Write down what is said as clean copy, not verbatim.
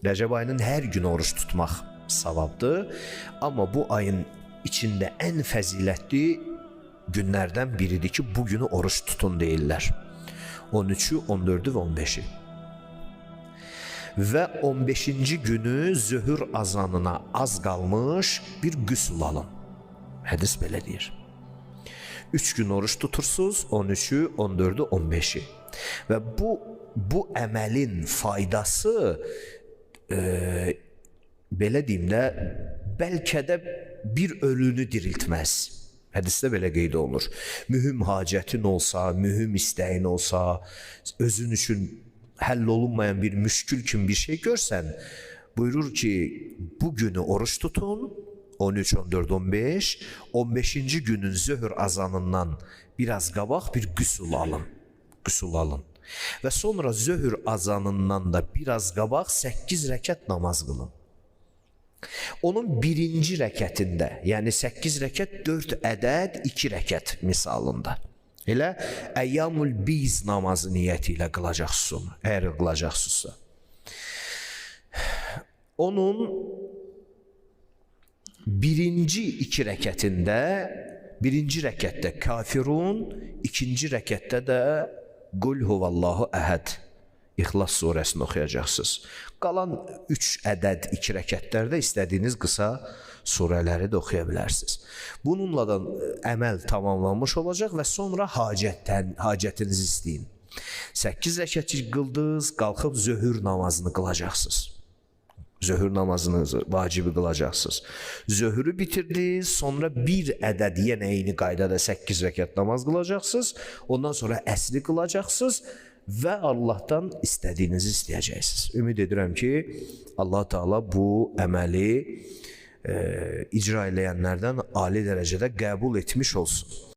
Rəcəb ayının hər gün oruç tutmaq savabdır. Amma bu ayın içində ən fəzilətli günlərdən biridir ki, bu günü oruç tutun deyirlər. 13-ü, 14-ü və 15-i. Və 15-ci günü zöhür azanına az qalmış bir qüsl alın. Hədis belə deyir. 3 gün oruç tutursunuz, 13-ü, 14-ü, 15-i. Və bu əməlin faydası belə deyim də, bəlkə də bir ölünü diriltməz. Hədisdə belə qeyd olunur. Mühüm hacətin olsa, mühüm istəyin olsa, özün üçün həll olunmayan bir müşkül kimi bir şey görsən, buyurur ki, bu günü oruç tutun, 13, 14, 15, 15-ci günün zöhr azanından biraz qabaq bir qüsl alın. Qüsl alın. Və sonra zöhr azanından da biraz qabaq 8 rəkət namaz qılın. Onun birinci rəkətində, yəni 8 rəkət 4 ədəd 2 rəkət misalında. Elə əyyamul biz namazı niyyəti ilə qılacaqsınız onu, əgər qılacaqsınızsa. Onun birinci 2 rəkətində, birinci rəkətdə kafirun, ikinci rəkətdə də Qul huvallahu əhəd, İxlas surəsini oxuyacaqsınız. Qalan 3 ədəd 2 rəkətlərdə istədiyiniz qısa surələri də oxuya bilərsiniz. Bununla da əməl tamamlanmış olacaq və sonra hacətinizi istəyin. 8 rəkət qıldınız, qalxıb zöhür namazını qılacaqsınız. Zöhür namazını vacibi qılacaqsınız. Zöhürü bitirdiniz, sonra bir ədəd yenə eyni qaydada 8 rəkət namaz qılacaqsınız. Ondan sonra əsri qılacaqsınız və Allahdan istədiyinizi istəyəcəksiniz. Ümid edirəm ki, Allah Teala bu əməli icra eləyənlərdən ali dərəcədə qəbul etmiş olsun.